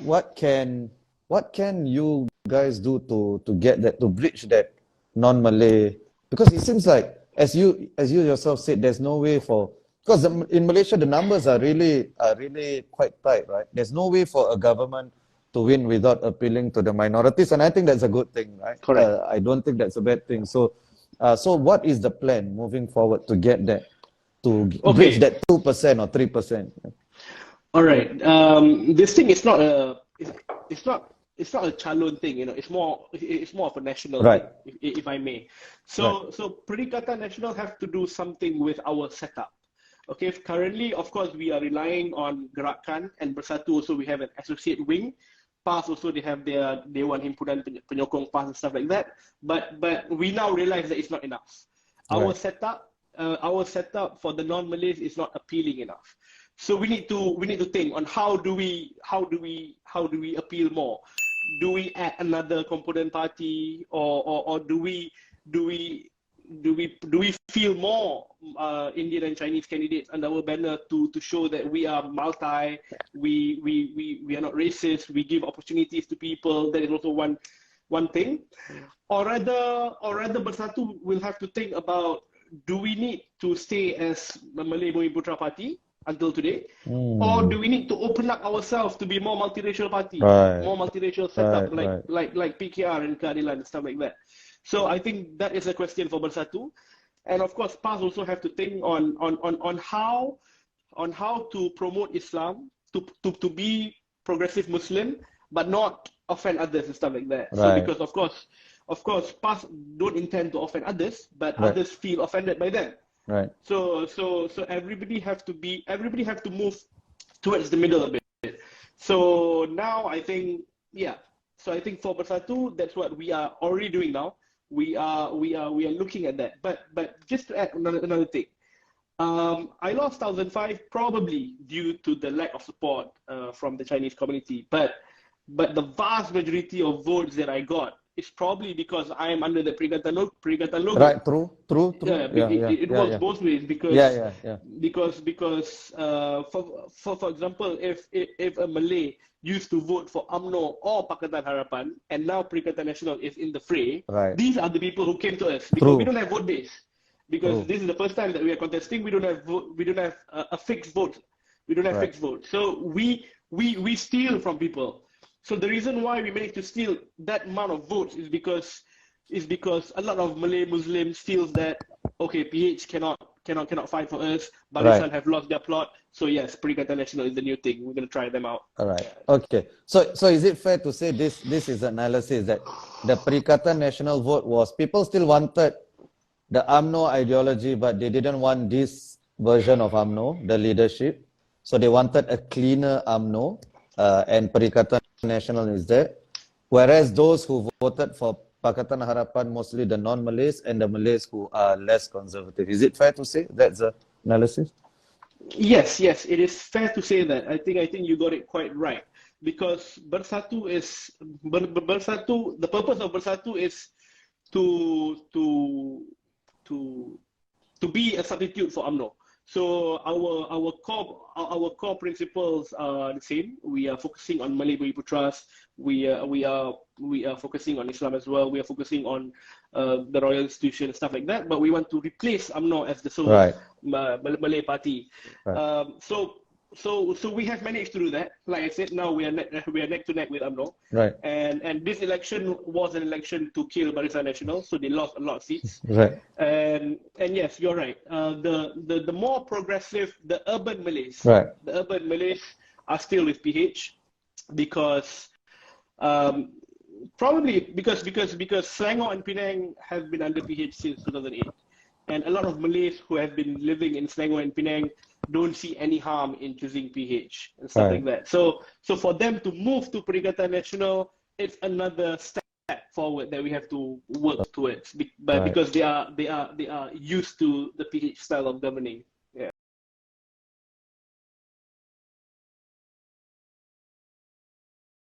what can you guys do to get that, to bridge that non-Malay? Because it seems like, as you yourself said, there's no way for, because in Malaysia the numbers are really quite tight, right? There's no way for a government to win without appealing to the minorities, and I think that's a good thing, right? Correct. I don't think that's a bad thing. So what is the plan moving forward to get that, to bridge that 2% or 3%? All right. This thing is not it's not a Chalon thing, you know. It's more of a national Right. thing, if I may. So Perikatan Nasional have to do something with our setup. Okay. Currently, of course, we are relying on Gerakan and Bersatu. Also, we have an associate wing. PAS also, they have their Dewan Himpunan Penyokong PAS and stuff like that. But we now realize that it's not enough. Our setup for the non-Malays is not appealing enough. So we need to think on how do we appeal more? Do we add another component party, or do we feel more Indian and Chinese candidates under our banner to show that we are multi, we are not racist, we give opportunities to people? That is also one thing. Or rather Bersatu will have to think about, do we need to stay as a Malay Bumi-Putra party until today, or do we need to open up ourselves to be more multiracial party, more multiracial setup, like PKR and Keadilan and stuff like that? So I think that is a question for Bersatu, and of course PAS also have to think on how to promote Islam, to be progressive Muslim, but not offend others and stuff like that. So because of course PAS don't intend to offend others, but others feel offended by them. Right. So everybody have to move towards the middle a bit. So now I think for Bersatu, that's what we are already doing now. We are looking at that. But just to add another thing, I lost 2005 probably due to the lack of support from the Chinese community. But the vast majority of votes that I got, it's probably because I am under the Perikatan logo. Right, true. It works both ways, because for example, if a Malay used to vote for UMNO or Pakatan Harapan, and now Perikatan Nasional is in the fray, these are the people who came to us, because we don't have vote base. Because this is the first time that we are contesting, we don't have a fixed vote. We don't have fixed vote. So we steal from people. So the reason why we managed to steal that amount of votes is because a lot of Malay Muslims feels that, okay, PH cannot fight for us. Barisan have lost their plot. So yes, Perikatan Nasional is the new thing. We're going to try them out. All right. Okay. So is it fair to say this is analysis that the Perikatan Nasional vote was, people still wanted the UMNO ideology, but they didn't want this version of UMNO, the leadership. So they wanted a cleaner UMNO, and Perikatan Nasional is there. Whereas those who voted for Pakatan Harapan, mostly the non-Malays and the Malays who are less conservative. Is it fair to say that's the analysis? Yes, it is fair to say that. I think you got it quite right, because Bersatu, the purpose of Bersatu is to be a substitute for UMNO. So our core principles are the same. We are focusing on Malay Bumi-Putras. We are focusing on Islam as well. We are focusing on the royal institution and stuff like that. But we want to replace UMNO as the sole Malay party. So we have managed to do that. Like I said, now we are neck to neck with UMNO. Right. And this election was an election to kill Barisan Nasional, so they lost a lot of seats. Right. And yes, you're right. The more progressive, the urban Malays, the urban Malays are still with PH, because probably because Selangor and Penang have been under PH since 2008. And a lot of Malays who have been living in Selangor and Penang don't see any harm in choosing PH and stuff like that. So for them to move to Perikatan Nasional, it's another step forward that we have to work towards, because they are used to the PH style of governing.